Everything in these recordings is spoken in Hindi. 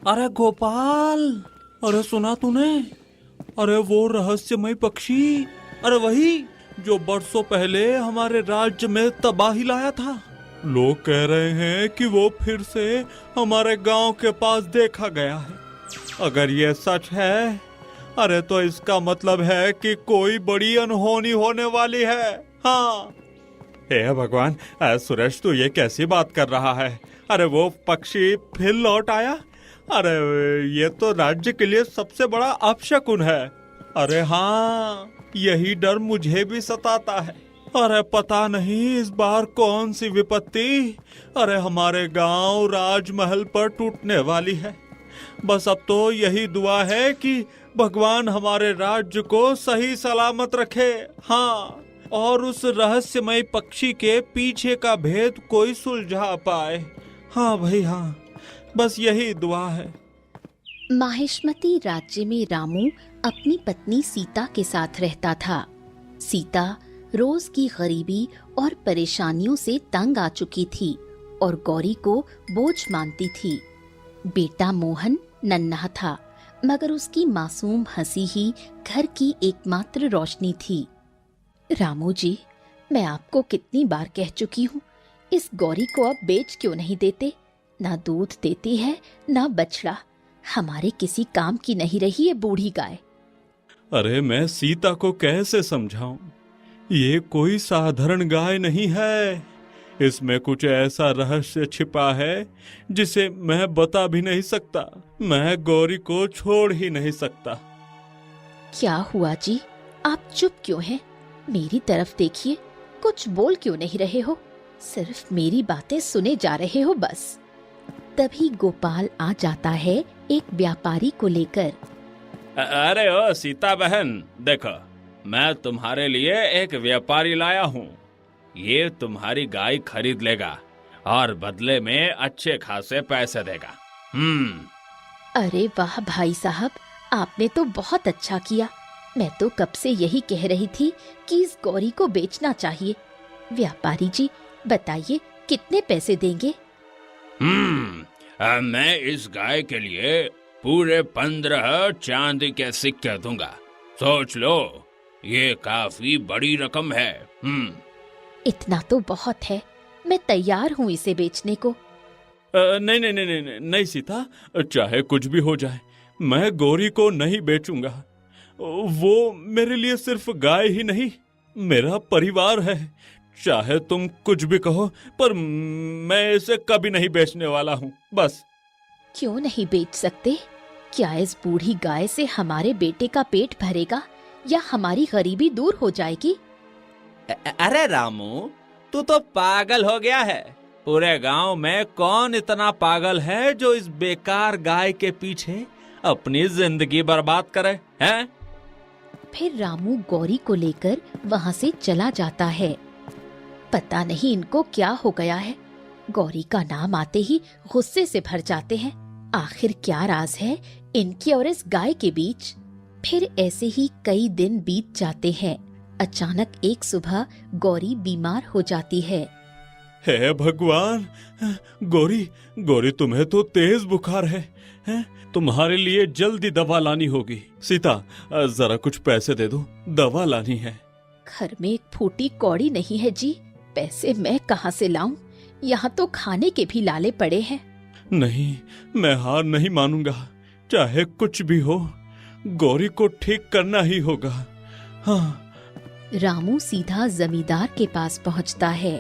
अरे गोपाल, अरे सुना तूने? अरे वो रहस्यमय पक्षी, अरे वही जो बरसों पहले हमारे राज्य में तबाही लाया था। लोग कह रहे हैं कि वो फिर से हमारे गांव के पास देखा गया है। अगर ये सच है, अरे तो इसका मतलब है कि कोई बड़ी अनहोनी होने वाली है। हाँ। हे भगवान, सुरेश तू ये कैसी बात कर रहा है? अरे वो पक्षी फिर लौट आया? अरे ये तो राज्य के लिए सबसे बड़ा अपशकुन है। अरे हाँ, यही डर मुझे भी सताता है। अरे पता नहीं इस बार कौन सी विपत्ति अरे हमारे गांव राजमहल पर टूटने वाली है। बस अब तो यही दुआ है कि भगवान हमारे राज्य को सही सलामत रखे। हाँ, और उस रहस्यमय पक्षी के पीछे का भेद कोई सुलझा पाए। हाँ भाई हाँ, बस यही दुआ है। माहिष्मती राज्य में रामू अपनी पत्नी सीता के साथ रहता था। सीता रोज की गरीबी और परेशानियों से तंग आ चुकी थी और गौरी को बोझ मानती थी। बेटा मोहन नन्हा था, मगर उसकी मासूम हंसी ही घर की एकमात्र रोशनी थी। रामू जी, मैं आपको कितनी बार कह चुकी हूँ, इस गौरी को अब बेच क्यों नहीं देते? ना दूध देती है ना बछड़ा, हमारे किसी काम की नहीं रही ये बूढ़ी गाय। अरे मैं सीता को कैसे समझाऊं? ये कोई साधारण गाय नहीं है। इसमें कुछ ऐसा रहस्य छिपा है जिसे मैं बता भी नहीं सकता। मैं गौरी को छोड़ ही नहीं सकता। क्या हुआ जी, आप चुप क्यों हैं? मेरी तरफ देखिए, कुछ बोल क्यों नहीं रहे हो? सिर्फ मेरी बातें सुने जा रहे हो बस। तभी गोपाल आ जाता है एक व्यापारी को लेकर। अरे ओ सीता बहन, देखो मैं तुम्हारे लिए एक व्यापारी लाया हूँ। ये तुम्हारी गाय खरीद लेगा और बदले में अच्छे खासे पैसे देगा। अरे वाह भाई साहब, आपने तो बहुत अच्छा किया। मैं तो कब से यही कह रही थी कि इस गौरी को बेचना चाहिए। व्यापारी जी बताइए, कितने पैसे देंगे? मैं इस गाय के लिए पूरे 15 चांदी के सिक्के दूंगा। सोच लो, ये काफी बड़ी रकम है। इतना तो बहुत है, मैं तैयार हूँ इसे बेचने को। नहीं नहीं नहीं नहीं नहीं सीता, चाहे कुछ भी हो जाए, मैं गौरी को नहीं बेचूंगा। वो मेरे लिए सिर्फ गाय ही नहीं, मेरा परिवार है। चाहे तुम कुछ भी कहो, पर मैं इसे कभी नहीं बेचने वाला हूँ। बस। क्यों नहीं बेच सकते? क्या इस बूढ़ी गाय से हमारे बेटे का पेट भरेगा या हमारी गरीबी दूर हो जाएगी? अरे रामू, तू तो पागल हो गया है। पूरे गांव में कौन इतना पागल है जो इस बेकार गाय के पीछे अपनी जिंदगी बर्बाद करे, हैं? फिर रामू गौरी को लेकर वहाँ से चला जाता है। पता नहीं इनको क्या हो गया है, गौरी का नाम आते ही गुस्से से भर जाते हैं। आखिर क्या राज है इनकी और इस गाय के बीच? फिर ऐसे ही कई दिन बीत जाते हैं। अचानक एक सुबह गौरी बीमार हो जाती है। हे भगवान, गौरी गौरी तुम्हें तो तेज बुखार है, हैं? तुम्हारे लिए जल्दी दवा लानी होगी। सीता, जरा कुछ पैसे दे दो, दवा लानी है। घर में एक फूटी कौड़ी नहीं है जी, पैसे मैं कहाँ से लाऊं? यहाँ तो खाने के भी लाले पड़े हैं। नहीं, मैं हार नहीं मानूंगा। चाहे कुछ भी हो, गौरी को ठीक करना ही होगा। हाँ। रामू सीधा जमींदार के पास पहुँचता है।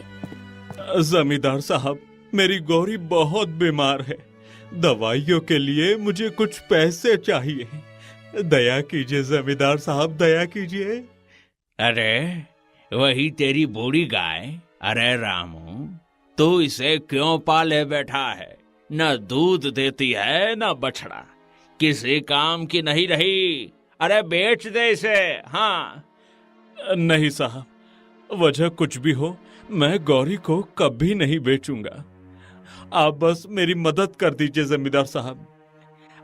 जमींदार साहब, मेरी गौरी बहुत बीमार है। दवाइयों के लिए मुझे कुछ पैसे चाहिए। दया कीजिए जमींदार साहब, दया कीजिए। अरे वही तेरी बूढ़ी गाय? अरे रामू, तू इसे क्यों पाले बैठा है? न दूध देती है न बछड़ा, किसी काम की नहीं रही। अरे बेच दे इसे। हाँ। नहीं साहब, वजह कुछ भी हो, मैं गौरी को कभी नहीं बेचूंगा। आप बस मेरी मदद कर दीजिए जमींदार साहब।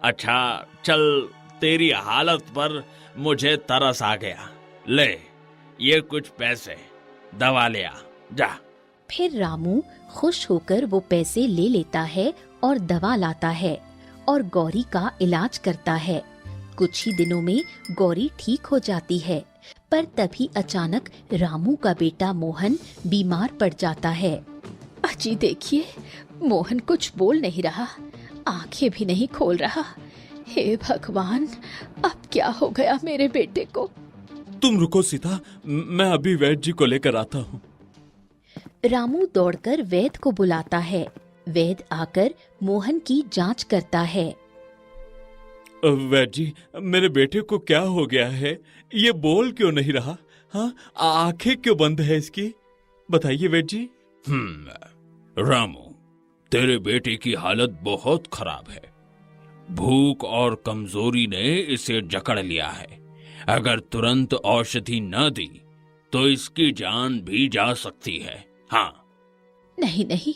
अच्छा चल, तेरी हालत पर मुझे तरस आ गया। ले ये कुछ पैसे, दवा ले आ, जा। फिर रामू खुश होकर वो पैसे ले लेता है और दवा लाता है और गौरी का इलाज करता है। कुछ ही दिनों में गौरी ठीक हो जाती है, पर तभी अचानक रामू का बेटा मोहन बीमार पड़ जाता है। अजी देखिए, मोहन कुछ बोल नहीं रहा, आंखें भी नहीं खोल रहा। हे भगवान, अब क्या हो गया मेरे बेटे को? तुम रुको सीता, मैं अभी वैद्य जी को लेकर आता हूँ। रामू दौड़कर वैद्य को बुलाता है। वैद्य आकर मोहन की जांच करता है। वैद्य जी, मेरे बेटे को क्या हो गया है? ये बोल क्यों नहीं रहा? हाँ, आंखें क्यों बंद है इसकी? बताइए वैद्य जी। रामू, तेरे बेटे की हालत बहुत खराब है। भूख और कमजोरी ने इसे जकड़ लिया है। अगर तुरंत औषधि न दी तो इसकी जान भी जा सकती है। हाँ। नहीं नहीं,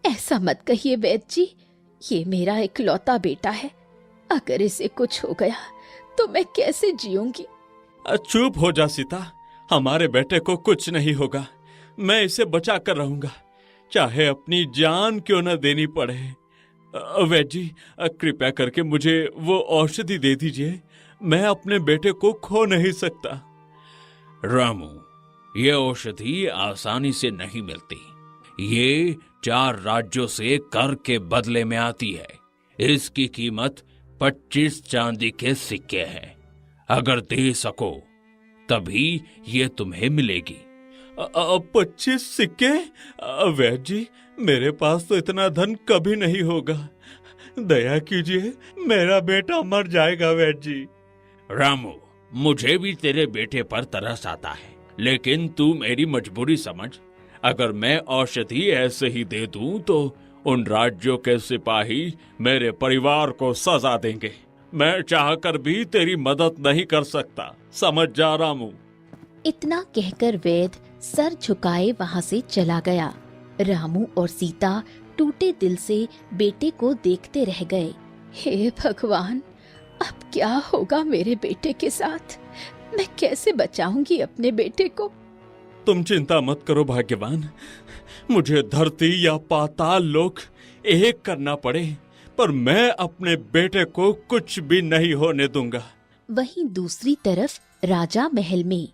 ऐसा मत कहिए वैद्य जी, ये मेरा इकलौता बेटा है। अगर इसे कुछ हो गया तो मैं कैसे जीऊंगी? चुप हो जा सीता, हमारे बेटे को कुछ नहीं होगा। मैं इसे बचा कर रहूंगा, चाहे अपनी जान क्यों न देनी पड़े। वैद्य जी, कृपया करके मुझे वो औषधि दे दीजिए। मैं अपने बेटे को खो नहीं सकता। रामू, ये औषधि आसानी से नहीं मिलती। ये 4 राज्यों से कर के बदले में आती है। इसकी कीमत 25 चांदी के सिक्के हैं। अगर दे सको तभी ये तुम्हें मिलेगी। 25 सिक्के? वैद्य जी, मेरे पास तो इतना धन कभी नहीं होगा। दया कीजिए, मेरा बेटा मर जाएगा वैद्य जी। रामू, मुझे भी तेरे बेटे पर तरस आता है, लेकिन तू मेरी मजबूरी समझ। अगर मैं औषधि ऐसे ही दे दूं तो उन राज्यों के सिपाही मेरे परिवार को सजा देंगे। मैं चाहकर भी तेरी मदद नहीं कर सकता, समझ जा रामू। इतना कहकर वैद्य सर झुकाए वहां से चला गया। रामू और सीता टूटे दिल से बेटे को देखते रह गए। हे भगवान, अब क्या होगा मेरे बेटे के साथ? मैं कैसे बचाऊंगी अपने बेटे को? तुम चिंता मत करो भाग्यवान, मुझे धरती या पाताल लोक एक करना पड़े, पर मैं अपने बेटे को कुछ भी नहीं होने दूंगा। वहीं दूसरी तरफ राजा महल में।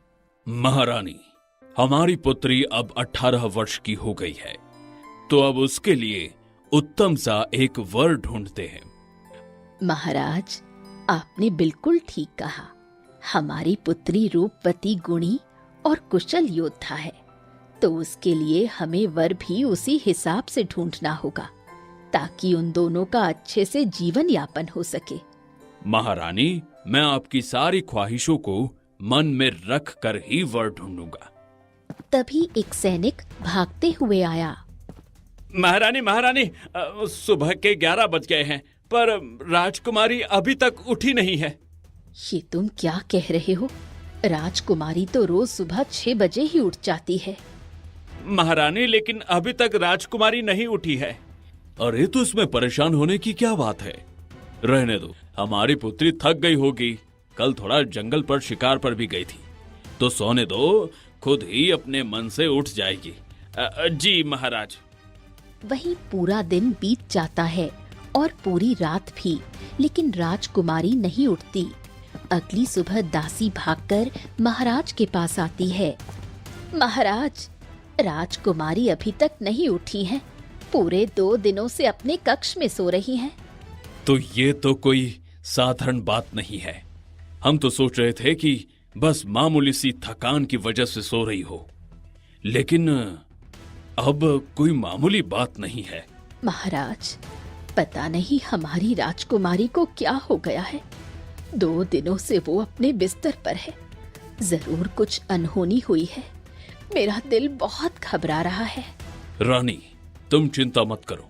महारानी, हमारी पुत्री अब 18 वर्ष की हो गई है, तो अब उसके लिए उत्तम सा एक वर ढूंढते हैं। महाराज, आपने बिल्कुल ठीक कहा। हमारी पुत्री रूपवती, गुणी और कुशल योद्धा है, तो उसके लिए हमें वर भी उसी हिसाब से ढूंढना होगा, ताकि उन दोनों का अच्छे से जीवन यापन हो सके। महारानी, मैं आपकी सारी ख्वाहिशों को मन में रख कर ही वर ढूंढूंगा। तभी एक सैनिक भागते हुए आया। महारानी, महारानी, सुबह के 11 बज गए हैं, पर राजकुमारी अभी तक उठी नहीं है। ये तुम क्या कह रहे हो? राजकुमारी तो रोज सुबह 6 बजे ही उठ जाती है। महारानी, लेकिन अभी तक राजकुमारी नहीं उठी है। अरे, तो इसमें परेशान होने की क्या बात है? रहने दो, हमारी पुत्री थक गई होगी। कल थोड़ा जंगल पर शिकार पर भी गई थी, तो सोने दो, खुद ही अपने मन से उठ जाएगी। जी महाराज। वहीं पूरा दिन बीत जाता है और पूरी रात भी, लेकिन राजकुमारी नहीं उठती। अगली सुबह दासी भागकर महाराज के पास आती है। महाराज, राजकुमारी अभी तक नहीं उठी है। पूरे 2 दिनों से अपने कक्ष में सो रही हैं। तो ये तो कोई साधारण बात नहीं है। हम तो सोच रहे थे कि बस मामूली सी थकान की वजह से सो रही हो, लेकिन अब कोई मामूली बात नहीं है। महाराज, पता नहीं हमारी राजकुमारी को क्या हो गया है। 2 दिनों से वो अपने बिस्तर पर है। जरूर कुछ अनहोनी हुई है। मेरा दिल बहुत घबरा रहा है। रानी, तुम चिंता मत करो,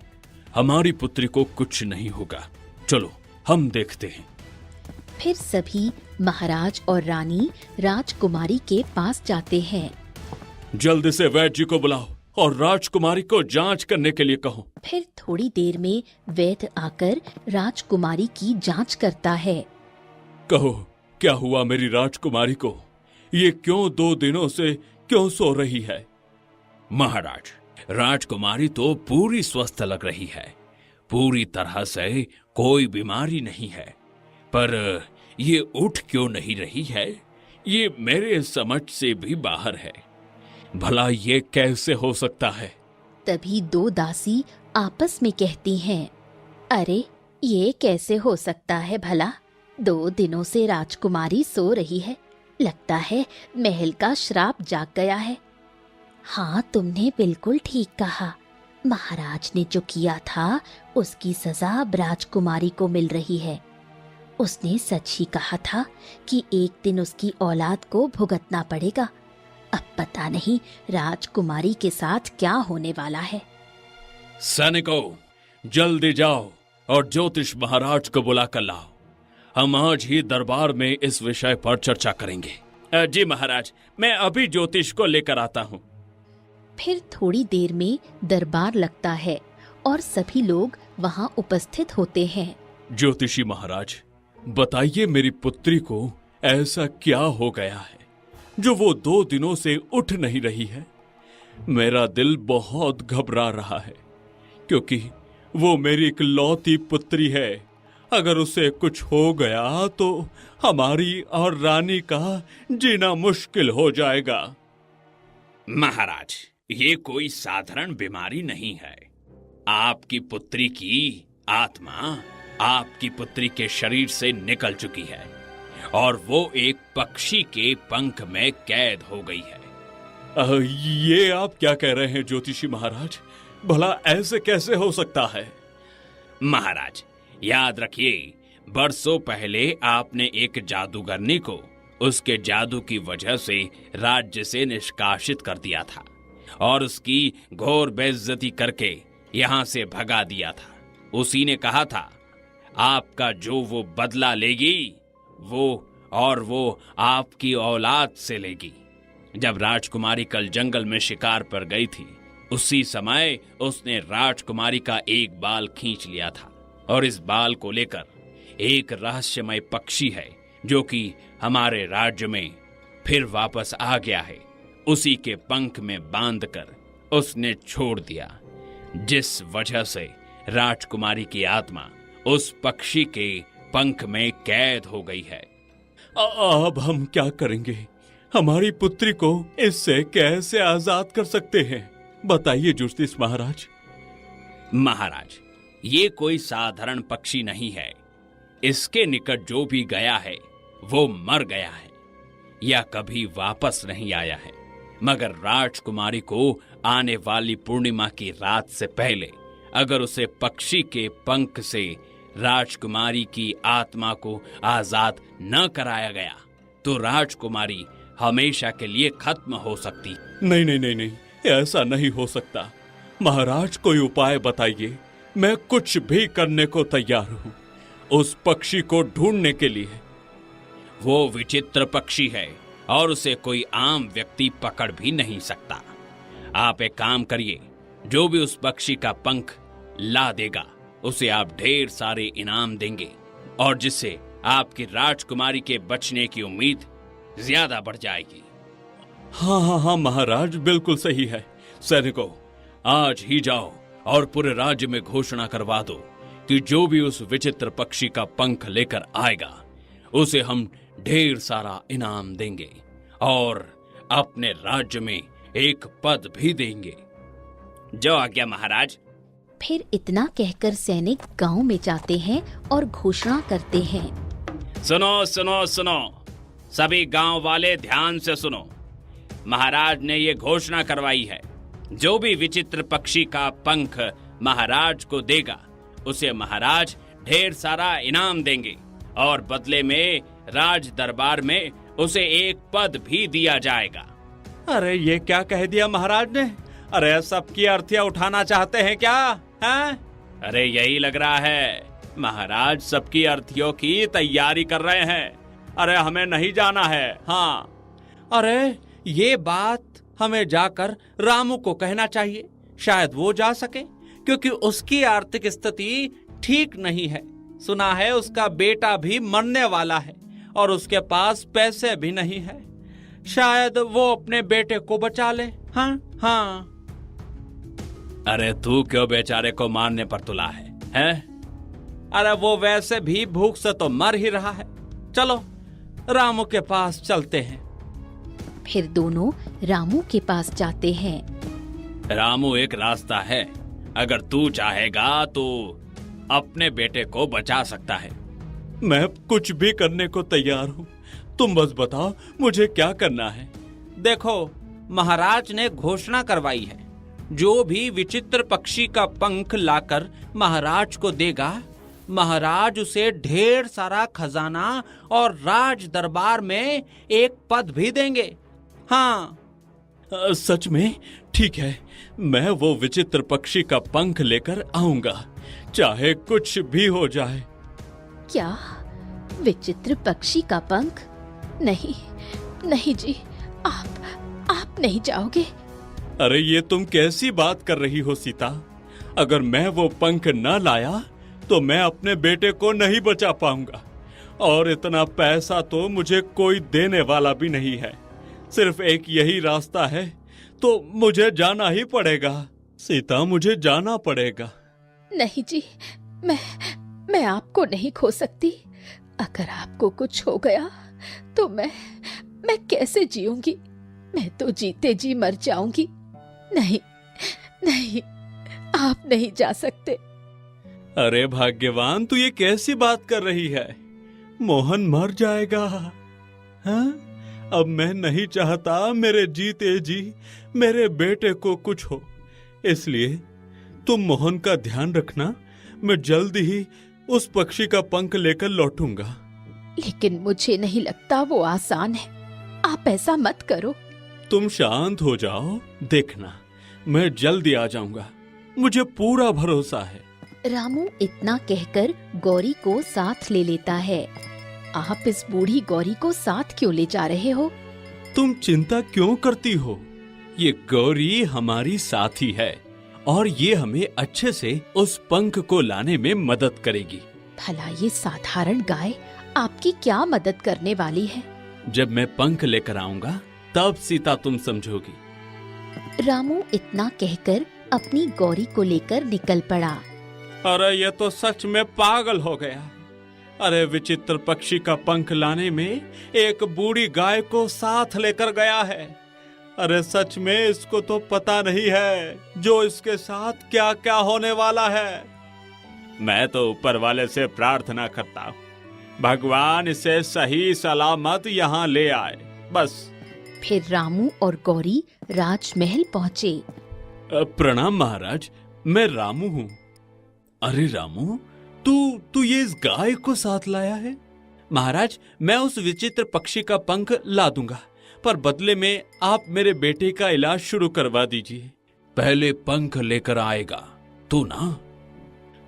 हमारी पुत्री को कुछ नहीं होगा। चलो हम देखते हैं। फिर सभी महाराज और रानी राजकुमारी के पास जाते हैं। जल्दी से वैद्य जी को बुलाओ और राजकुमारी को जांच करने के लिए कहो। फिर थोड़ी देर में वैद्य आकर राजकुमारी की जांच करता है। कहो, क्या हुआ मेरी राजकुमारी को? ये क्यों 2 दिनों से क्यों सो रही है? महाराज, राजकुमारी तो पूरी स्वस्थ लग रही है। पूरी तरह से कोई बीमारी नहीं है, पर ये उठ क्यों नहीं रही है, ये मेरे समझ से भी बाहर है। भला ये कैसे हो सकता है? तभी दो दासी आपस में कहती हैं, अरे ये कैसे हो सकता है भला? 2 दिनों से राजकुमारी सो रही है, लगता है महल का श्राप जाग गया है। हाँ, तुमने बिल्कुल ठीक कहा। महाराज ने जो किया था उसकी सजा अब राजकुमारी को मिल रही है। उसने सच ही कहा था कि एक दिन उसकी औलाद को भुगतना पड़ेगा। अब पता नहीं राजकुमारी के साथ क्या होने वाला है। सैनिकों, जल्दी जाओ और ज्योतिष महाराज को बुला कर लाओ। हम आज ही दरबार में इस विषय पर चर्चा करेंगे। जी महाराज, मैं अभी ज्योतिष को लेकर आता हूँ। फिर थोड़ी देर में दरबार लगता है और सभी लोग वहां उपस्थित होते हैं। ज्योतिषी महाराज, बताइए मेरी पुत्री को ऐसा क्या हो गया है जो वो 2 दिनों से उठ नहीं रही है। मेरा दिल बहुत घबरा रहा है, क्योंकि वो मेरी इकलौती पुत्री है। अगर उसे कुछ हो गया तो हमारी और रानी का जीना मुश्किल हो जाएगा। महाराज, ये कोई साधारण बीमारी नहीं है। आपकी पुत्री की आत्मा आपकी पुत्री के शरीर से निकल चुकी है और वो एक पक्षी के पंख में कैद हो गई है। ये आप क्या कह रहे हैं ज्योतिषी महाराज? भला ऐसे कैसे हो सकता है? महाराज, याद रखिए, बरसों पहले आपने एक जादूगरनी को उसके जादू की वजह से राज्य से निष्कासित कर दिया था और उसकी घोर बेइज्जती करके यहाँ से भगा दिया था। उसी ने कहा था, आपका जो वो बदला लेगी, वो आपकी औलाद से लेगी। जब राजकुमारी कल जंगल में शिकार पर गई थी, उसी समय उसने राजकुमारी का एक बाल खींच लिया था और इस बाल को लेकर एक रहस्यमय पक्षी है जो कि हमारे राज्य में फिर वापस आ गया है। उसी के पंख में बांधकर उसने छोड़ दिया, जिस वजह से राजकुमारी की आत्मा उस पक्षी के पंख में कैद हो गई है। अब हम क्या करेंगे? हमारी पुत्री को इससे कैसे आजाद कर सकते हैं? बताइए ज्योतिष महाराज। महाराज, ये कोई साधारण पक्षी नहीं है। इसके निकट जो भी गया है वो मर गया है या कभी वापस नहीं आया है। मगर राजकुमारी को आने वाली पूर्णिमा की रात से पहले अगर उसे पक्षी के पंख से राजकुमारी की आत्मा को आजाद न कराया गया तो राजकुमारी हमेशा के लिए खत्म हो सकती। नहीं नहीं नहीं नहीं, ऐसा नहीं हो सकता। महाराज, कोई उपाय बताइए। मैं कुछ भी करने को तैयार हूँ उस पक्षी को ढूंढने के लिए। वो विचित्र पक्षी है और उसे कोई आम व्यक्ति पकड़ भी नहीं सकता। आप एक काम करिए, जो भी उस पक्षी का पंख ला देगा उसे आप ढेर सारे इनाम देंगे और जिससे आपकी राजकुमारी के बचने की उम्मीद ज्यादा बढ़ जाएगी। हाँ हाँ हाँ महाराज, बिल्कुल सही है। सैनिकों, आज ही जाओ और पूरे राज्य में घोषणा करवा दो कि जो भी उस विचित्र पक्षी का पंख लेकर आएगा उसे हम ढेर सारा इनाम देंगे और अपने राज्य में एक पद भी देंगे। जो आज्ञा महाराज। फिर इतना कहकर सैनिक गांव में जाते हैं और घोषणा करते हैं। सुनो सुनो सुनो, सभी गांव वाले ध्यान से सुनो। महाराज ने ये घोषणा करवाई है, जो भी विचित्र पक्षी का पंख महाराज को देगा उसे महाराज ढेर सारा इनाम देंगे और बदले में राज दरबार में उसे एक पद भी दिया जाएगा। अरे ये क्या कह दिया महाराज ने? अरे सबकी अर्थियां उठाना चाहते हैं क्या? हैं? अरे यही लग रहा है, महाराज सबकी अर्थियों की तैयारी कर रहे हैं। अरे हमें नहीं जाना है। हाँ, अरे ये बात हमें जाकर रामू को कहना चाहिए, शायद वो जा सके, क्योंकि उसकी आर्थिक स्थिति ठीक नहीं है। सुना है उसका बेटा भी मरने वाला है और उसके पास पैसे भी नहीं है। शायद वो अपने बेटे को बचा ले। हाँ हाँ। अरे तू क्यों बेचारे को मारने पर तुला है? है? अरे वो वैसे भी भूख से तो मर ही रहा है। चलो रामू के पास चलते हैं। फिर दोनों रामू के पास जाते हैं। रामू, एक रास्ता है, अगर तू चाहेगा तो अपने बेटे को बचा सकता है। मैं कुछ भी करने को तैयार हूँ, तुम बस बताओ मुझे क्या करना है। देखो, महाराज ने घोषणा करवाई है, जो भी विचित्र पक्षी का पंख लाकर महाराज को देगा, महाराज उसे ढेर सारा खजाना और राज दरबार में एक पद भी देंगे। हाँ, सच में? ठीक है, मैं वो विचित्र पक्षी का पंख लेकर आऊंगा, चाहे कुछ भी हो जाए। क्या विचित्र पक्षी का पंख? नहीं नहीं जी, आप नहीं जाओगे। अरे ये तुम कैसी बात कर रही हो सीता? अगर मैं वो पंख न लाया तो मैं अपने बेटे को नहीं बचा पाऊंगा, और इतना पैसा तो मुझे कोई देने वाला भी नहीं है। सिर्फ एक यही रास्ता है, तो मुझे जाना ही पड़ेगा। सीता, मुझे जाना पड़ेगा। नहीं जी, मैं आपको नहीं खो सकती। अगर आपको कुछ हो गया तो मैं कैसे जीऊंगी? मैं तो जीते जी मर जाऊंगी। नहीं नहीं, आप नहीं जा सकते। अरे भाग्यवान, तू ये कैसी बात कर रही है? मोहन मर जाएगा। हाँ? अब मैं नहीं चाहता मेरे जीते जी मेरे बेटे को कुछ हो, इसलिए तुम मोहन का ध्यान रखना। मैं जल्दी ही उस पक्षी का पंख लेकर लौटूंगा। लेकिन मुझे नहीं लगता वो आसान है। आप ऐसा मत करो। तुम शांत हो जाओ, देखना मैं जल्दी आ जाऊंगा, मुझे पूरा भरोसा है। रामू इतना कहकर गौरी को साथ ले लेता है। आप इस बूढ़ी गौरी को साथ क्यों ले जा रहे हो? तुम चिंता क्यों करती हो? ये गौरी हमारी साथी है और ये हमें अच्छे से उस पंख को लाने में मदद करेगी। भला ये साधारण गाय आपकी क्या मदद करने वाली है? जब मैं पंख लेकर आऊंगा तब सीता तुम समझोगी। रामू इतना कहकर अपनी गौरी को लेकर निकल पड़ा। अरे ये तो सच में पागल हो गया। अरे विचित्र पक्षी का पंख लाने में एक बूढ़ी गाय को साथ लेकर गया है। अरे सच में इसको तो पता नहीं है जो इसके साथ क्या क्या होने वाला है। मैं तो ऊपर वाले से प्रार्थना करता हूँ, भगवान इसे सही सलामत यहाँ ले आए, बस। फिर रामू और गौरी राजमहल पहुँचे। प्रणाम महाराज, मैं रामू हूँ। अरे रामू, तू ये इस गाय को साथ लाया है? महाराज, मैं उस विचित्र पक्षी का पंख ला दूंगा, पर बदले में आप मेरे बेटे का इलाज शुरू करवा दीजिए। पहले पंख लेकर आएगा तू ना?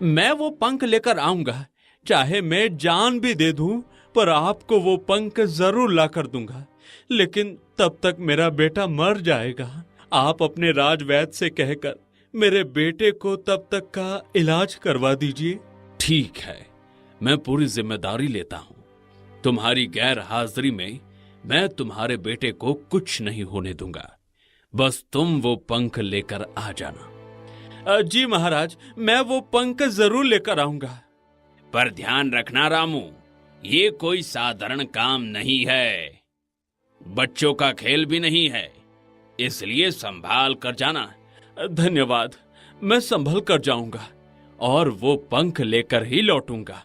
मैं वो पंख लेकर आऊंगा, चाहे मैं जान भी दे दूं, पर आपको वो पंख जरूर ला कर दूंगा। लेकिन तब तक मेरा बेटा मर जाएगा। आप अपने राजवैद्य से कहकर मेरे बेटे को तब तक का इलाज करवा दीजिए। ठीक है, मैं पूरी जिम्मेदारी लेता हूँ। तुम्हारी गैर हाजिरी में मैं तुम्हारे बेटे को कुछ नहीं होने दूंगा, बस तुम वो पंख लेकर आ जाना। जी महाराज, मैं वो पंख जरूर लेकर आऊंगा। पर ध्यान रखना रामू, ये कोई साधारण काम नहीं है, बच्चों का खेल भी नहीं है, इसलिए संभाल कर जाना। धन्यवाद, मैं संभल कर जाऊंगा और वो पंख लेकर ही लौटूंगा।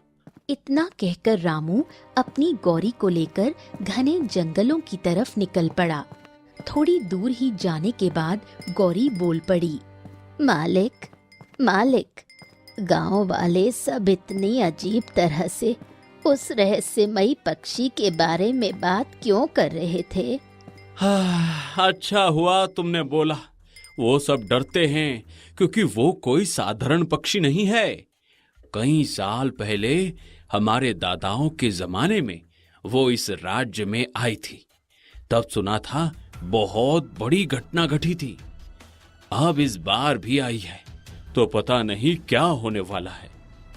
इतना कहकर रामू अपनी गौरी को लेकर घने जंगलों की तरफ निकल पड़ा। थोड़ी दूर ही जाने के बाद गौरी बोल पड़ी, मालिक, मालिक, गांव वाले सब इतनी अजीब तरह से उस रहस्यमयी पक्षी के बारे में बात क्यों कर रहे थे? अच्छा हुआ तुमने बोला। वो सब डरते हैं क्योंकि वो कोई साधारण पक्षी नहीं है। कई साल पहले हमारे दादाओं के जमाने में वो इस राज्य में आई थी। तब सुना था बहुत बड़ी घटना घटी थी। अब इस बार भी आई है, तो पता नहीं क्या होने वाला है।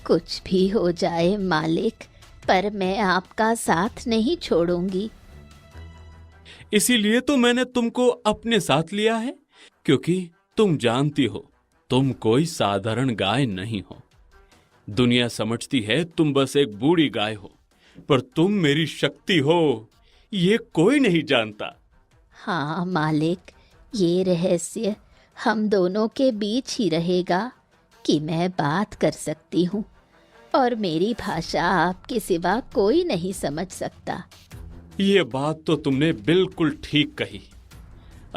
कुछ भी हो जाए मालिक, पर मैं आपका साथ नहीं छोड़ूंगी। इसीलिए तो मैंने तुमको अपने साथ लिया है, क्योंकि तुम जानती हो तुम कोई साधारण गाय नहीं हो। दुनिया समझती है तुम बस एक बूढ़ी गाय हो, पर तुम मेरी शक्ति हो, ये कोई नहीं जानता। हाँ मालिक, ये रहस्य हम दोनों के बीच ही रहेगा कि मैं बात कर सकती हूँ और मेरी भाषा आपके सिवा कोई नहीं समझ सकता। ये बात तो तुमने बिल्कुल ठीक कही।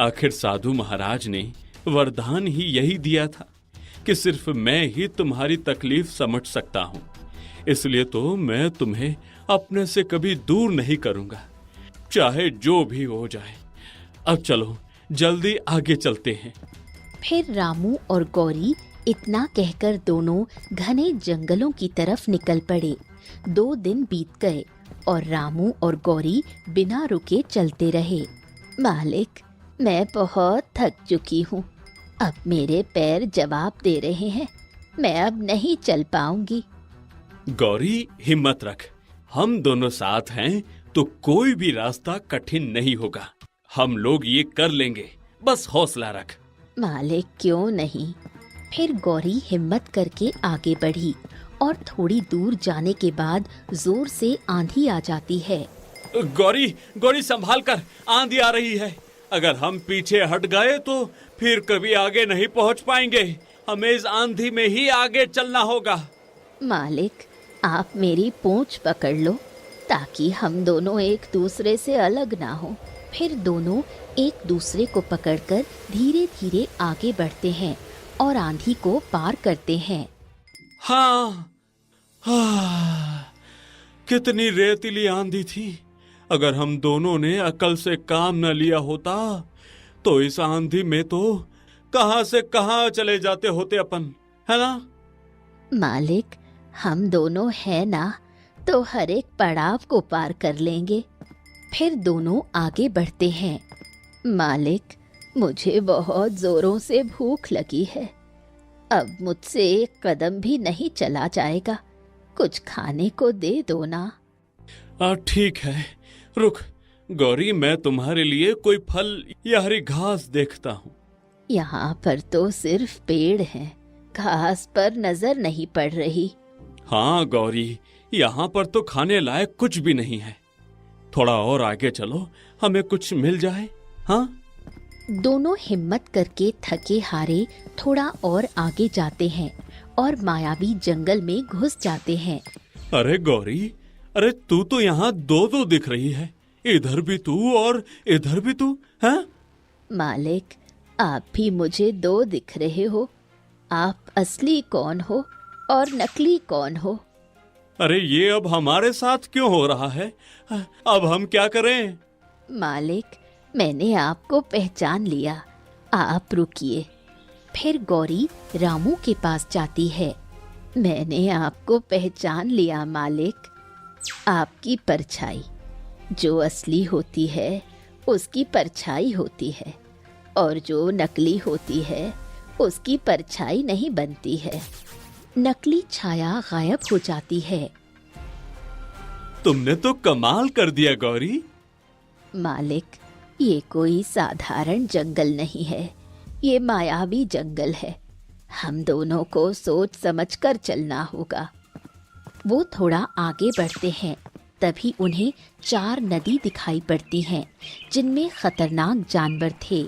आखिर साधु महाराज ने वरदान ही यही दिया था कि सिर्फ मैं ही तुम्हारी तकलीफ समझ सकता हूँ। इसलिए तो मैं तुम्हें अपने से कभी दूर नहीं करूँगा, चाहे जो भी हो जाए। अब चलो जल्दी आगे चलते हैं। फिर रामू और गौरी इतना कहकर दोनों घने जंगलों की तरफ निकल पड़े। 2 दिन बीत गए और रामू और गौरी बिना रुके चलते रहे। मालिक, मैं बहुत थक चुकी हूँ। अब मेरे पैर जवाब दे रहे हैं, मैं अब नहीं चल पाऊंगी। गौरी, हिम्मत रख, हम दोनों साथ हैं तो कोई भी रास्ता कठिन नहीं होगा। हम लोग ये कर लेंगे, बस हौसला रख। मालिक, क्यों नहीं। फिर गौरी हिम्मत करके आगे बढ़ी और थोड़ी दूर जाने के बाद जोर से आंधी आ जाती है। गौरी, गौरी संभाल कर, आंधी आ रही है। अगर हम पीछे हट गए तो फिर कभी आगे नहीं पहुंच पाएंगे। हमें इस आंधी में ही आगे चलना होगा। मालिक, आप मेरी पूंछ पकड़ लो ताकि हम दोनों एक दूसरे से अलग ना हो। फिर दोनों एक दूसरे को पकड़कर धीरे धीरे आगे बढ़ते हैं और आंधी को पार करते हैं। हाँ, कितनी रेतीली आंधी थी। अगर हम दोनों ने अकल से काम न लिया होता तो इस आंधी में तो कहां से कहां चले जाते होते अपन, है ना? मालिक, हम दोनों हैं ना, तो हर एक पड़ाव को पार कर लेंगे। फिर दोनों आगे बढ़ते हैं। मालिक, मुझे बहुत जोरों से भूख लगी है। अब मुझसे एक कदम भी नहीं चला जाएगा। कुछ खाने को दे दो ना। ठीक है, रुक गौरी, मैं तुम्हारे लिए कोई फल या हरी घास देखता हूँ। यहाँ पर तो सिर्फ पेड़ हैं, घास पर नजर नहीं पड़ रही। हाँ गौरी, यहाँ पर तो खाने लायक कुछ भी नहीं है। थोड़ा और आगे चलो, हमें कुछ मिल जाए। हाँ? दोनों हिम्मत करके थके हारे थोड़ा और आगे जाते हैं और मायावी जंगल में घुस जाते हैं। अरे गौरी, अरे तू तो यहाँ दो दिख रही है। इधर भी तू और इधर भी तू, हैं? मालिक, आप भी मुझे 2 दिख रहे हो। आप असली कौन हो और नकली कौन हो? अरे ये अब हमारे साथ क्यों हो रहा है? अब हम क्या करें? मालिक, मैंने आपको पहचान लिया। आप रुकिए। फिर गौरी रामू के पास जाती है। मैंने आपको पहचान लिया मालिक। आपकी परछाई जो असली होती है उसकी परछाई होती है, और जो नकली होती है उसकी परछाई नहीं बनती है। नकली छाया गायब हो जाती है। तुमने तो कमाल कर दिया गौरी। मालिक, ये कोई साधारण जंगल नहीं है, ये मायावी जंगल है। हम दोनों को सोच समझकर चलना होगा। वो थोड़ा आगे बढ़ते हैं, तभी उन्हें 4 नदी दिखाई पड़ती हैं, जिनमें खतरनाक जानवर थे।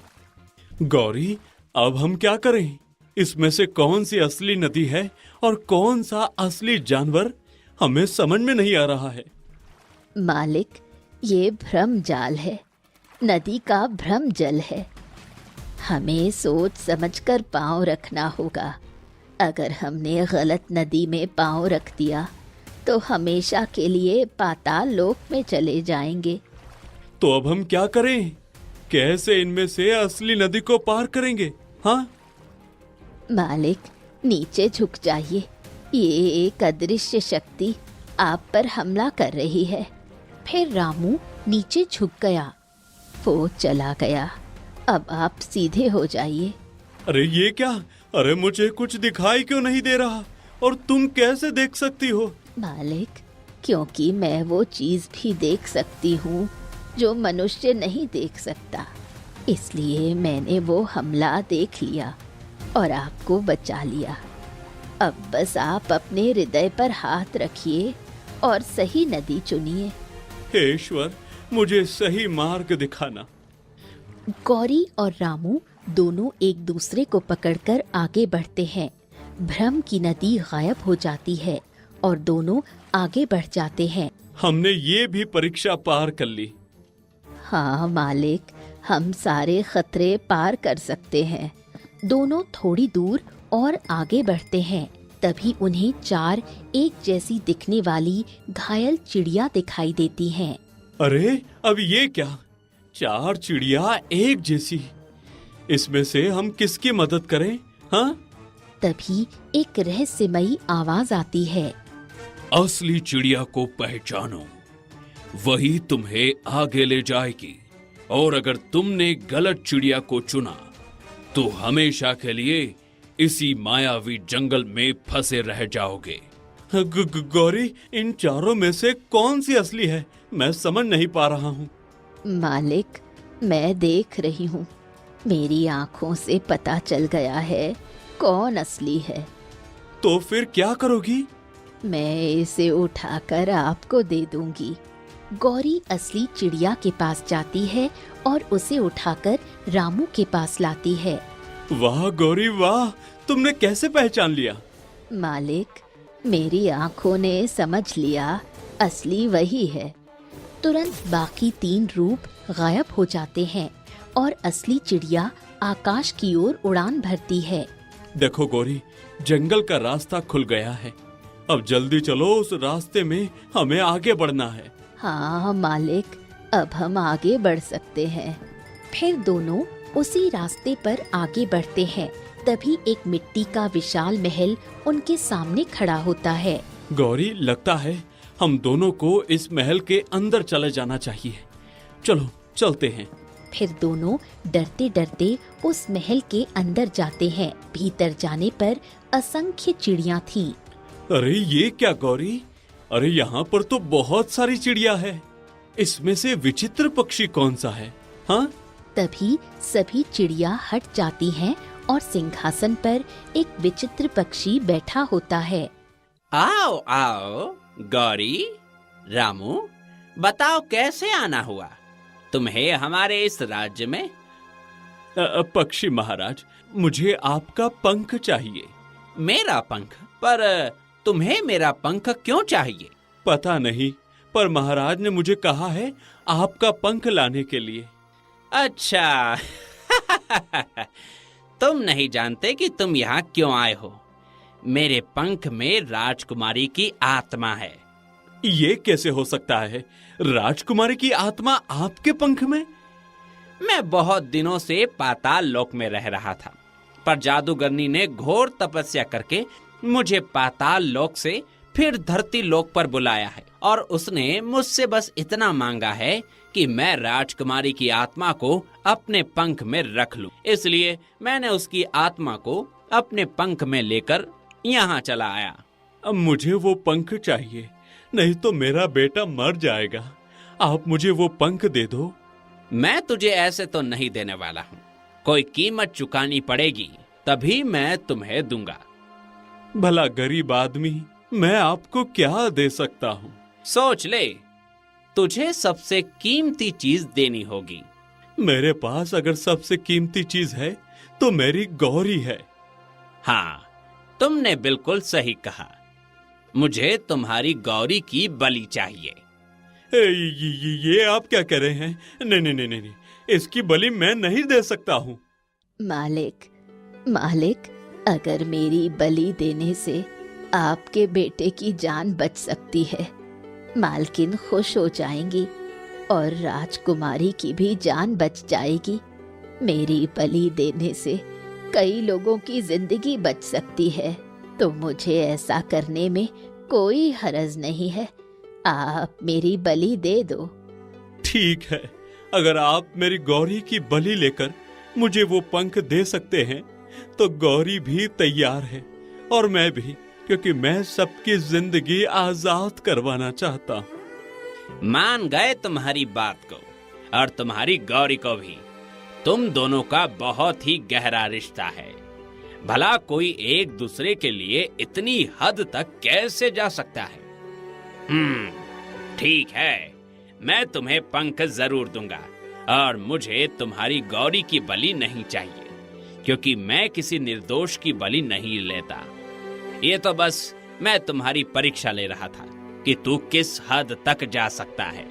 गौरी, अब हम क्या करें? इसमें से कौन सी असली नदी है और कौन सा असली जानवर, हमें समझ में नहीं आ रहा है। मालिक, ये भ्रम जाल है, नदी का भ्रम जल है। हमें सोच समझकर पांव रखना होगा। अगर हमने गलत नदी में पांव रख दिया तो हमेशा के लिए पाताल लोक में चले जाएंगे। तो अब हम क्या करें? कैसे इनमें से असली नदी को पार करेंगे? हाँ? मालिक, नीचे झुक जाइए। ये एक अदृश्य शक्ति आप पर हमला कर रही है। फिर रामू नीचे झुक गया। वो चला गया। अब आप सीधे हो जाइए। अरे ये क्या? अरे मुझे कुछ दिखाई क्यों नहीं दे रहा? और तुम कैसे देख सकती हो? मालिक, क्योंकि मैं वो चीज भी देख सकती हूँ जो मनुष्य नहीं देख सकता, इसलिए मैंने वो हमला देख लिया और आपको बचा लिया। अब बस आप अपने हृदय पर हाथ रखिए और सही नदी चुनिए। हे ईश्वर, मुझे सही मार्ग दिखाना। गौरी और रामू दोनों एक दूसरे को पकड़कर आगे बढ़ते हैं। भ्रम की नदी गायब हो जाती है और दोनों आगे बढ़ जाते हैं। हमने ये भी परीक्षा पार कर ली। हाँ मालिक, हम सारे खतरे पार कर सकते हैं। दोनों थोड़ी दूर और आगे बढ़ते हैं। तभी उन्हें 4 एक जैसी दिखने वाली घायल चिड़िया दिखाई देती हैं। अरे अब ये क्या, 4 चिड़िया एक जैसी। इसमें से हम किसकी मदद करें? हाँ? तभी एक रहस्यमयी आवाज आती है। असली चिड़िया को पहचानो, वही तुम्हें आगे ले जाएगी। और अगर तुमने गलत चिड़िया को चुना तो हमेशा के लिए इसी मायावी जंगल में फंसे रह जाओगे। गौरी, इन चारों में से कौन सी असली है? मैं समझ नहीं पा रहा हूँ। मालिक, मैं देख रही हूँ। मेरी आँखों से पता चल गया है कौन असली है। तो फिर क्या करोगी? मैं इसे उठाकर आपको दे दूंगी। गौरी असली चिड़िया के पास जाती है और उसे उठाकर रामू के पास लाती है। वाह गौरी वाह, तुमने कैसे पहचान लिया? मालिक, मेरी आँखों ने समझ लिया, असली वही है। तुरंत बाकी 3 रूप गायब हो जाते हैं और असली चिड़िया आकाश की ओर उड़ान भरती है। देखो गौरी, जंगल का रास्ता खुल गया है। अब जल्दी चलो, उस रास्ते में हमें आगे बढ़ना है। हाँ मालिक, अब हम आगे बढ़ सकते हैं। फिर दोनों उसी रास्ते पर आगे बढ़ते हैं। तभी एक मिट्टी का विशाल महल उनके सामने खड़ा होता है। गौरी, लगता है हम दोनों को इस महल के अंदर चले जाना चाहिए। चलो चलते हैं। फिर दोनों डरते डरते उस महल के अंदर जाते हैं। भीतर जाने पर असंख्य चिड़िया थीं। अरे ये क्या गौरी, अरे यहाँ पर तो बहुत सारी चिड़िया है। इसमें से विचित्र पक्षी कौन सा है? हाँ? तभी सभी चिड़िया हट जाती हैं और सिंहासन पर एक विचित्र पक्षी बैठा होता है। आओ आओ गौरी, रामू, बताओ कैसे आना हुआ तुम्हें हमारे इस राज्य में? पक्षी महाराज, मुझे आपका पंख चाहिए। मेरा पंख? पर तुम्हें मेरा पंख क्यों चाहिए? पता नहीं, पर महाराज ने मुझे कहा है आपका पंख लाने के लिए। अच्छा तुम नहीं जानते कि तुम यहाँ क्यों आए हो। मेरे पंख में राजकुमारी की आत्मा है। ये कैसे हो सकता है? राजकुमारी की आत्मा आपके पंख में? मैं बहुत दिनों से पाताल लोक में रह रहा था, पर जादूगरनी ने घोर तपस्या करके मुझे पाताल लोक से फिर धरती लोक पर बुलाया है। और उसने मुझसे बस इतना मांगा है कि मैं राजकुमारी की आत्मा को अपने पंख में रख लूं। इसलिए मैंने उसकी आत्मा को अपने पंख में लेकर यहाँ चला आया। अब मुझे वो पंख चाहिए, नहीं तो मेरा बेटा मर जाएगा। आप मुझे वो पंख दे दो। मैं तुझे ऐसे तो नहीं देने वाला हूँ। कोई कीमत चुकानी पड़ेगी, तभी मैं तुम्हें दूंगा। भला गरीब आदमी, मैं आपको क्या दे सकता हूँ? सोच ले, तुझे सबसे कीमती चीज देनी होगी। मेरे पास अगर सबसे कीमती चीज है तो मेरी गौरी है। हाँ, तुमने बिल्कुल सही कहा। मुझे तुम्हारी गौरी की बलि चाहिए। ये आप क्या कह रहे हैं? नहीं नहीं नहीं नहीं, इसकी बलि मैं नहीं दे सकता हूँ। मालिक, मालिक, अगर मेरी बलि देने से आपके बेटे की जान बच सकती है, मालकिन खुश हो जाएंगी और राजकुमारी की भी जान बच जाएगी। मेरी बलि देने से कई लोगों की जिंदगी बच सकती है, तो मुझे ऐसा करने में कोई हर्ज नहीं है। आप मेरी बलि दे दो। ठीक है, अगर आप मेरी गौरी की बलि लेकर मुझे वो पंख दे सकते हैं तो गौरी भी तैयार है और मैं भी, क्योंकि मैं सबकी जिंदगी आजाद करवाना चाहता हूँ। मान गए तुम्हारी बात को और तुम्हारी गौरी को भी। तुम दोनों का बहुत ही गहरा रिश्ता है। भला कोई एक दूसरे के लिए इतनी हद तक कैसे जा सकता है? ठीक है, मैं तुम्हें पंख जरूर दूंगा, और मुझे तुम्हारी गौरी की बलि नहीं चाहिए, क्योंकि मैं किसी निर्दोष की बलि नहीं लेता। ये तो बस मैं तुम्हारी परीक्षा ले रहा था कि तू किस हद तक जा सकता है,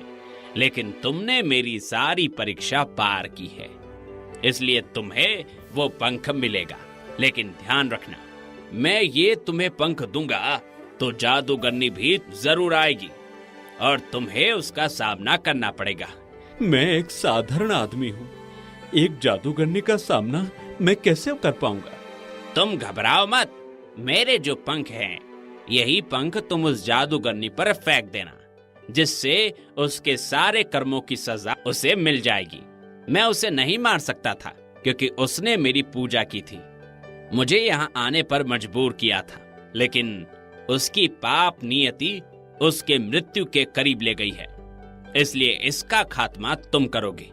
लेकिन तुमने मेरी सारी परीक्षा पार की है, इसलिए तुम्हें वो पंख मिलेगा। लेकिन ध्यान रखना, मैं ये तुम्हें पंख दूंगा तो जादूगरनी भी जरूर आएगी और तुम्हें उसका सामना करना पड़ेगा। मैं एक साधारण आदमी हूँ, एक जादूगरनी का सामना मैं कैसे कर पाऊंगा? तुम घबराओ मत, मेरे जो पंख हैं, यही पंख तुम उस जादूगरनी पर फेंक देना, जिससे उसके सारे कर्मों की सजा उसे मिल जाएगी। मैं उसे नहीं मार सकता था, क्योंकि उसने मेरी पूजा की थी, मुझे यहाँ आने पर मजबूर किया था, लेकिन उसकी पाप नियति उसके मृत्यु के करीब ले गई है, इसलिए इसका खात्मा तुम करोगे।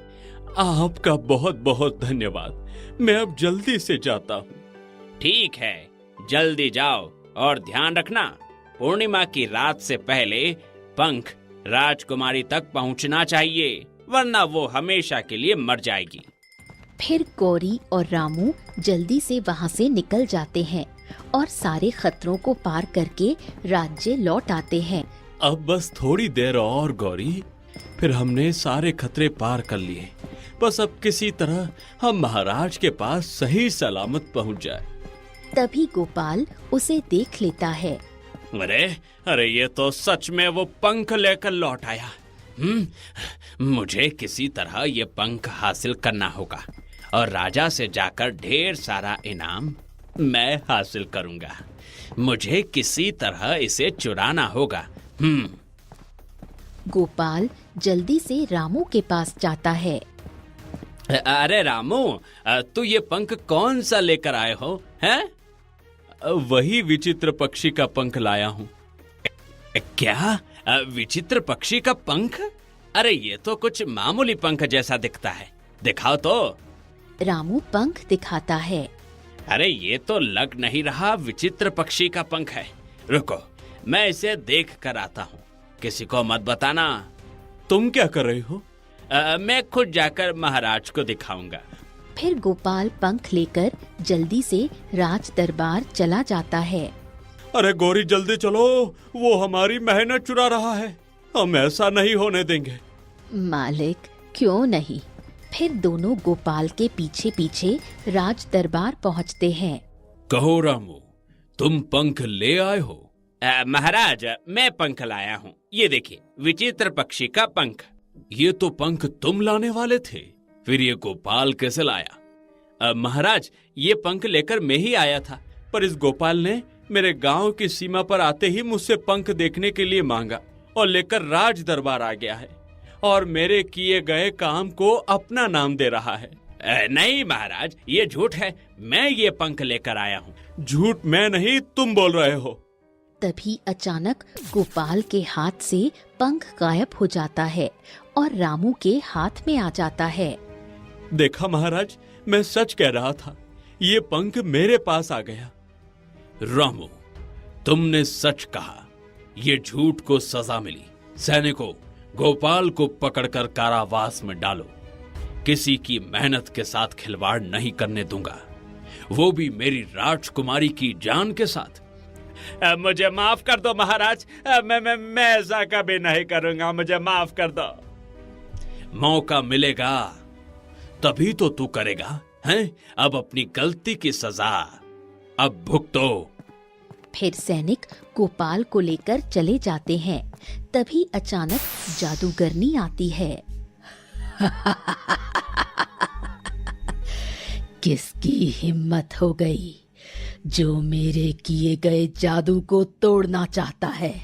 आपका बहुत बहुत धन्यवाद, मैं अब जल्दी से जाता हूँ। ठीक है, जल्दी जाओ, और ध्यान रखना, पूर्णिमा की रात से पहले पंख राजकुमारी तक पहुँचना चाहिए, वरना वो हमेशा के लिए मर जाएगी। फिर गौरी और रामू जल्दी से वहाँ से निकल जाते हैं और सारे खतरों को पार करके राज्य लौट आते हैं। अब बस थोड़ी देर और गौरी, फिर हमने सारे खतरे पार कर लिए। बस अब किसी तरह हम महाराज के पास सही सलामत पहुंच जाए। तभी गोपाल उसे देख लेता है। अरे अरे, ये तो सच में वो पंख लेकर लौट आया। मुझे किसी तरह ये पंख हासिल करना होगा और राजा से जाकर ढेर सारा इनाम मैं हासिल करूंगा। मुझे किसी तरह इसे चुराना होगा। गोपाल जल्दी से रामू के पास जाता है। अरे रामू, तू ये पंख कौन सा लेकर आए हो? हैं? वही विचित्र पक्षी का पंख लाया हूँ। क्या? विचित्र पक्षी का पंख? अरे ये तो कुछ मामूली पंख जैसा दिखता है, दिखाओ तो। रामू पंख दिखाता है। अरे ये तो लग नहीं रहा विचित्र पक्षी का पंख है। रुको, मैं इसे देख कर आता हूँ, किसी को मत बताना। तुम क्या कर रहे हो? मैं खुद जाकर महाराज को दिखाऊंगा। फिर गोपाल पंख लेकर जल्दी से राज दरबार चला जाता है। अरे गौरी, जल्दी चलो, वो हमारी मेहनत चुरा रहा है, हम ऐसा नहीं होने देंगे। मालिक, क्यों नहीं। फिर दोनों गोपाल के पीछे पीछे राज दरबार पहुंचते हैं। कहो रामू, तुम पंख ले आए हो? महाराज, मैं पंख लाया हूँ, ये देखिए, विचित्र पक्षी का पंख। ये तो पंख तुम लाने वाले थे, फिर ये गोपाल कैसे लाया? महाराज, ये पंख लेकर मैं ही आया था, पर इस गोपाल ने मेरे गांव की सीमा पर आते ही मुझसे पंख देखने के लिए मांगा और लेकर राज दरबार आ गया है, और मेरे किए गए काम को अपना नाम दे रहा है। नहीं महाराज, ये झूठ है, मैं ये पंख लेकर आया हूँ। झूठ मैं नहीं, तुम बोल रहे हो। तभी अचानक गोपाल के हाथ से पंख गायब हो जाता है और रामू के हाथ में आ जाता है। देखा महाराज, मैं सच कह रहा था, ये पंख मेरे पास आ गया। रामू, तुमने सच कहा, ये झूठ को सजा मिली। सैनिकों, गोपाल को पकड़कर कारावास में डालो। किसी की मेहनत के साथ खिलवाड़ नहीं करने दूंगा, वो भी मेरी राजकुमारी की जान के साथ। मुझे माफ कर दो महाराज, मैं ऐसा कभी नहीं करूंगा, मुझे माफ कर दो। मौका मिलेगा तभी तो तू करेगा, हैं? अब अपनी गलती की सजा अब भुगतो। फिर सैनिक गोपाल को लेकर चले जाते हैं। तभी अचानक जादूगरनी आती है। किसकी हिम्मत हो गई जो मेरे किए गए जादू को तोड़ना चाहता है?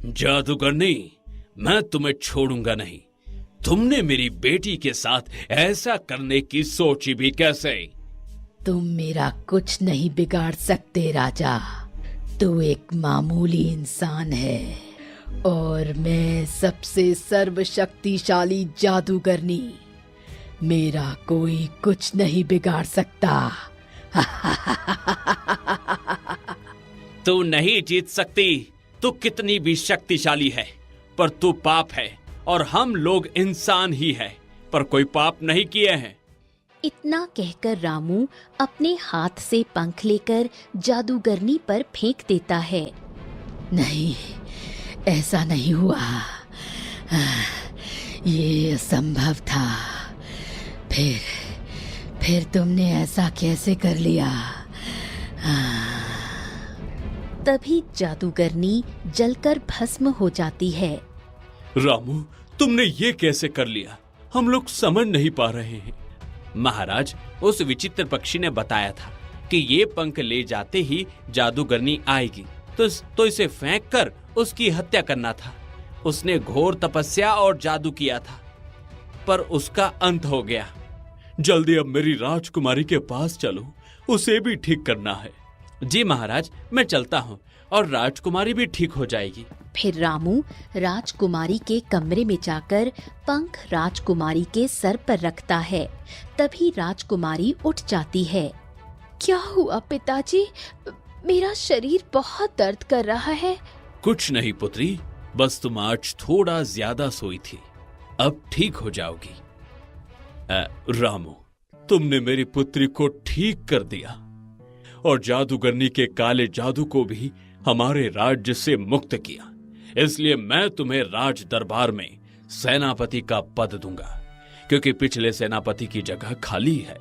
जादूगरनी, मैं तुम्हें छोड़ूंगा नहीं। तुमने मेरी बेटी के साथ ऐसा करने की सोची भी कैसे? तुम मेरा कुछ नहीं बिगाड़ सकते राजा। तू एक मामूली इंसान है और मैं सबसे सर्वशक्तिशाली जादूगरनी। मेरा कोई कुछ नहीं बिगाड़ सकता। तू नहीं जीत सकती। तू कितनी भी शक्तिशाली है, पर तू पाप है और हम लोग इंसान ही है, पर कोई पाप नहीं किए हैं। इतना कहकर रामू अपने हाथ से पंख लेकर जादूगरनी पर फेंक देता है। नहीं, ऐसा नहीं हुआ। ये असंभव था। फिर तुमने ऐसा कैसे कर लिया? तभी जादूगरनी जलकर भस्म हो जाती है। रामू, तुमने ये कैसे कर लिया? हम लोग समझ नहीं पा रहे हैं। महाराज, उस विचित्र पक्षी ने बताया था कि ये पंख ले जाते ही जादूगरनी आएगी, तो इसे फेंक कर उसकी हत्या करना था। उसने घोर तपस्या और जादू किया था, पर उसका अंत हो गया। जल्दी अब मेरी राजकुमारी के पास चलो, उसे भी ठीक करना है। जी महाराज, मैं चलता हूँ और राजकुमारी भी ठीक हो जाएगी। फिर रामू राजकुमारी के कमरे में जाकर पंख राजकुमारी के सर पर रखता है। तभी राजकुमारी उठ जाती है। क्या हुआ पिताजी? मेरा शरीर बहुत दर्द कर रहा है। कुछ नहीं पुत्री, बस तुम आज थोड़ा ज्यादा सोई थी, अब ठीक हो जाओगी। रामू, तुमने मेरी पुत्री को ठीक कर दिया और जादूगरनी के काले जादू को भी हमारे राज्य से मुक्त किया। इसलिए मैं तुम्हें राज दरबार में सेनापति का पद दूंगा, क्योंकि पिछले सेनापति की जगह खाली है।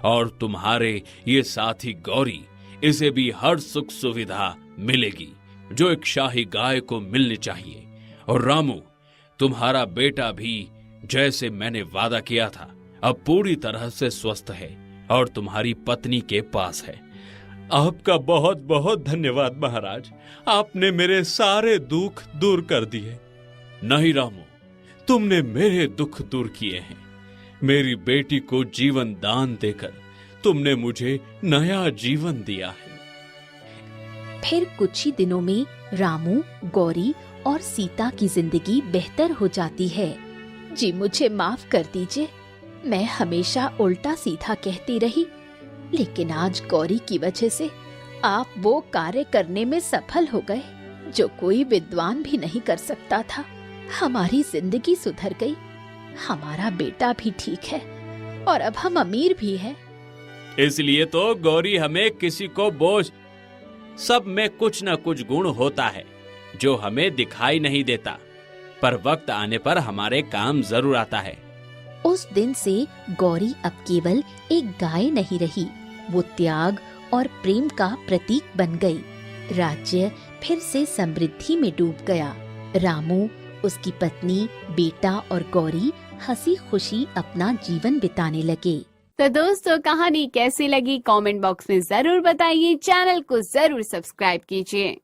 और तुम्हारे ये साथी गौरी, इसे भी हर सुख सुविधा मिलेगी जो एक शाही गाय को मिलनी चाहिए। और रामू, तुम्हारा बेटा भी जैसे मैंने वादा किया था अब पूरी तरह से स्वस्थ है और तुम्हारी पत्नी के पास है। आपका बहुत बहुत धन्यवाद महाराज, आपने मेरे सारे दुख दूर कर दिए। नहीं रामू, तुमने मेरे दुख दूर किए हैं। मेरी बेटी को जीवन दान देकर तुमने मुझे नया जीवन दिया है। फिर कुछ ही दिनों में रामू, गौरी और सीता की जिंदगी बेहतर हो जाती है। जी मुझे माफ कर दीजिए, मैं हमेशा उल्टा सीधा कहती रही, लेकिन आज गौरी की वजह से आप वो कार्य करने में सफल हो गए जो कोई विद्वान भी नहीं कर सकता था। हमारी जिंदगी सुधर गई, हमारा बेटा भी ठीक है और अब हम अमीर भी हैं। इसलिए तो गौरी, हमें किसी को बोझ, सब में कुछ न कुछ गुण होता है जो हमें दिखाई नहीं देता, पर वक्त आने पर हमारे काम जरूर आता है। उस दिन से गौरी अब केवल एक गाय नहीं रही, वो त्याग और प्रेम का प्रतीक बन गई। राज्य फिर से समृद्धि में डूब गया। रामू, उसकी पत्नी, बेटा और गौरी हंसी खुशी अपना जीवन बिताने लगे। तो दोस्तों, कहानी कैसी लगी कमेंट बॉक्स में जरूर बताइए। चैनल को जरूर सब्सक्राइब कीजिए।